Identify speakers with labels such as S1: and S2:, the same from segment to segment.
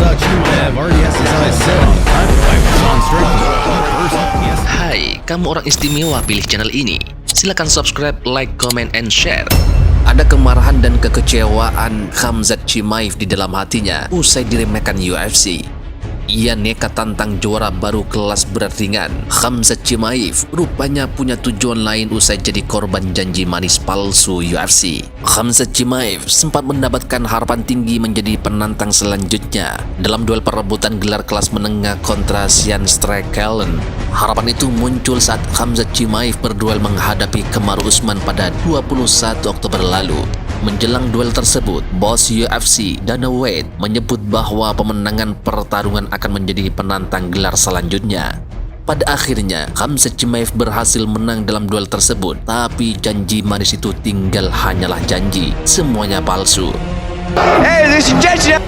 S1: such you have. Yes, as I said, I was on strength. Yes.
S2: Hai, kamu orang istimewa pilih channel ini. Silakan subscribe, like, comment, and share. Ada kemarahan dan kekecewaan Khamzat Chimaev di dalam hatinya usai diremehkan UFC. Ia nekat tantang juara baru kelas berat ringan. Khamzat Chimaev rupanya punya tujuan lain usai jadi korban janji manis palsu UFC. Khamzat Chimaev sempat mendapatkan harapan tinggi menjadi penantang selanjutnya dalam duel perebutan gelar kelas menengah kontra Sean Strickland. Harapan itu muncul saat Khamzat Chimaev berduel menghadapi Kamaru Usman pada 21 Oktober lalu. Menjelang duel tersebut, bos UFC Dana White menyebut bahwa pemenangan pertarungan akan menjadi penantang gelar selanjutnya. Pada akhirnya, Khamzat Chimaev berhasil menang dalam duel tersebut, tapi janji manis itu tinggal hanyalah janji, semuanya palsu.
S3: Hey, this is Jason.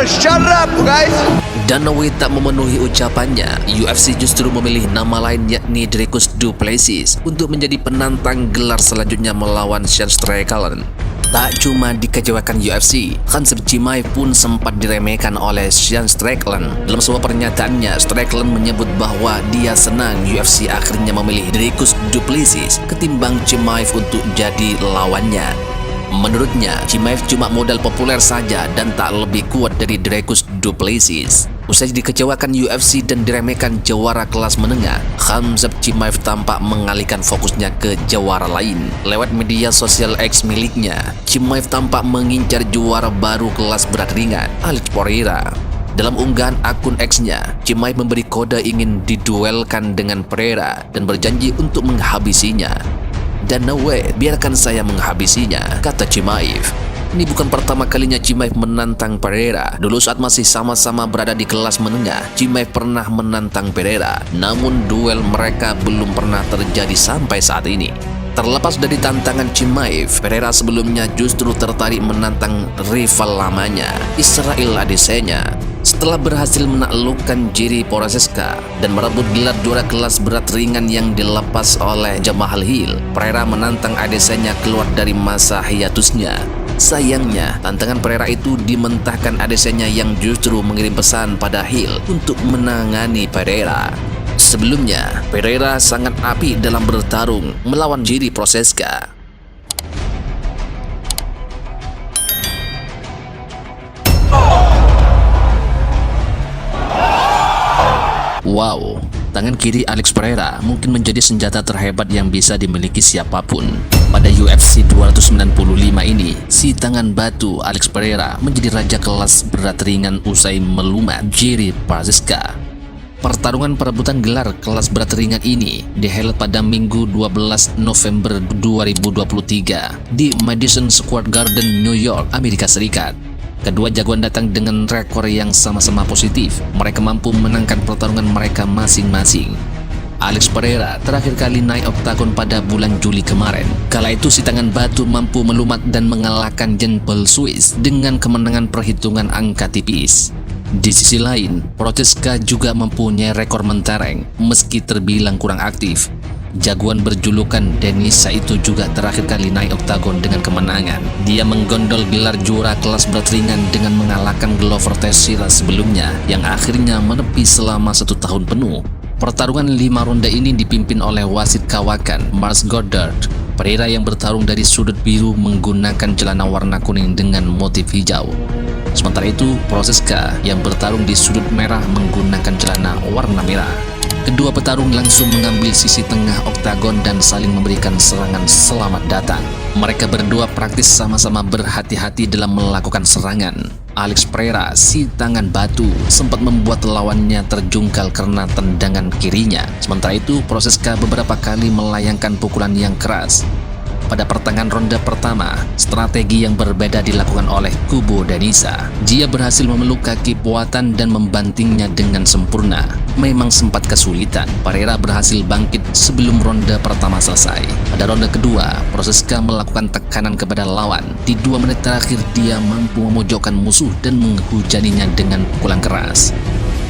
S3: Shut up, guys.
S2: Dana White tak memenuhi ucapannya. UFC justru memilih nama lain yakni Dricus Du Plessis untuk menjadi penantang gelar selanjutnya melawan Sean Strickland. Tak cuma dikecewakan UFC, Khamzat Chimaev pun sempat diremehkan oleh Sean Strickland. Dalam sebuah pernyataannya, Strickland menyebut bahwa dia senang UFC akhirnya memilih Dricus Du Plessis ketimbang Chimaev untuk jadi lawannya. Menurutnya, Chimaev cuma modal populer saja dan tak lebih kuat dari Dricus Du Plessis. Usai dikecewakan UFC dan diremehkan jawara kelas menengah, Khamzat Chimaev tampak mengalihkan fokusnya ke jawara lain. Lewat media sosial X miliknya, Chimaev tampak mengincar juara baru kelas berat ringan, Alex Pereira. Dalam unggahan akun X-nya, Chimaev memberi kode ingin diduelkan dengan Pereira dan berjanji untuk menghabisinya. Dan no way, biarkan saya menghabisinya, kata Chimaev. Ini bukan pertama kalinya Chimaev menantang Pereira. Dulu saat masih sama-sama berada di kelas menengah, Chimaev pernah menantang Pereira. Namun duel mereka belum pernah terjadi sampai saat ini. Terlepas dari tantangan Chimaev, Pereira sebelumnya justru tertarik menantang rival lamanya, Israel Adesanya. Setelah berhasil menaklukkan Jiri Prochazka dan merebut gelar juara kelas berat ringan yang dilepas oleh Jamahal Hill, Pereira menantang Adesanya keluar dari masa hiatusnya. Sayangnya, tantangan Pereira itu dimentahkan Adesanya yang justru mengirim pesan pada Hill untuk menangani Pereira. Sebelumnya, Pereira sangat apik dalam bertarung melawan Jiri Prochazka. Wow, tangan kiri Alex Pereira mungkin menjadi senjata terhebat yang bisa dimiliki siapapun. Pada UFC 295 ini, si tangan batu Alex Pereira menjadi raja kelas berat ringan usai melumat Jiri Prochazka. Pertarungan perebutan gelar kelas berat ringan ini dihelat pada Minggu 12 November 2023 di Madison Square Garden, New York, Amerika Serikat. Kedua jagoan datang dengan rekor yang sama-sama positif. Mereka mampu menangkan pertarungan mereka masing-masing. Alex Pereira terakhir kali naik oktagon pada bulan Juli kemarin. Kala itu si tangan batu mampu melumat dan mengalahkan Jan Paul Swiss dengan kemenangan perhitungan angka tipis. Di sisi lain, Prochazka juga mempunyai rekor mentereng meski terbilang kurang aktif. Jagoan berjulukan Denisa itu juga terakhir kali naik oktagon dengan kemenangan. Dia menggondol gelar juara kelas berat ringan dengan mengalahkan Glover Teixeira sebelumnya yang akhirnya menepi selama 1 tahun penuh. Pertarungan 5 ronde ini dipimpin oleh wasit kawakan Mars Goddard. Pereira yang bertarung dari sudut biru menggunakan celana warna kuning dengan motif hijau. Sementara itu, Prochazka yang bertarung di sudut merah menggunakan celana warna merah. Kedua petarung langsung mengambil sisi tengah oktagon dan saling memberikan serangan selamat datang. Mereka berdua praktis sama-sama berhati-hati dalam melakukan serangan. Alex Pereira, si tangan batu, sempat membuat lawannya terjungkal karena tendangan kirinya. Sementara itu, Prochazka beberapa kali melayangkan pukulan yang keras. Pada pertengahan ronde pertama, strategi yang berbeda dilakukan oleh kubu Denisa. Dia berhasil memeluk kaki Poatan dan membantingnya dengan sempurna. Memang sempat kesulitan, Pereira berhasil bangkit sebelum ronde pertama selesai. Pada ronde kedua, Prochazka melakukan tekanan kepada lawan. Di 2 menit terakhir, dia mampu memojokkan musuh dan menghujaninya dengan pukulan keras.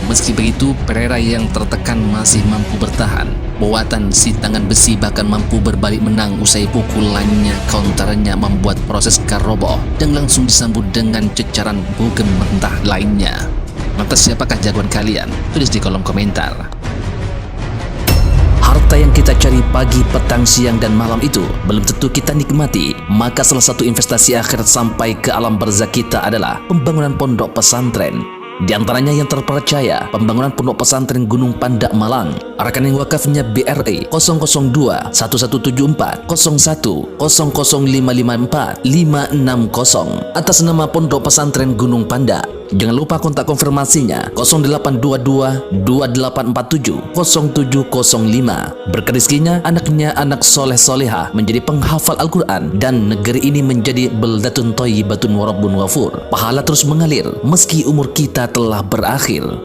S2: Meski begitu, Pereira yang tertekan masih mampu bertahan. Buatan si tangan besi bahkan mampu berbalik menang usai pukulannya counternya membuat Prochazka roboh dan langsung disambut dengan cecaran bogem mentah lainnya. Lantas siapakah jagoan kalian? Tulis di kolom komentar. Harta yang kita cari pagi, petang, siang, dan malam itu belum tentu kita nikmati. Maka salah satu investasi akhirat sampai ke alam barzakh kita adalah pembangunan pondok pesantren. Di antaranya yang terpercaya, pembangunan pondok pesantren Gunung Pandak Malang. Rekening wakafnya BRI 002 1174 01 00554 560 atas nama Pondok Pesantren Gunung Pandak. Jangan lupa kontak konfirmasinya 0822 2847 0705. Berkah rezekinya, anaknya anak soleh solehah menjadi penghafal Al-Quran dan negeri ini menjadi beldatun thayyibatun wa rabbun ghafur. Pahala terus mengalir meski umur kita telah berakhir.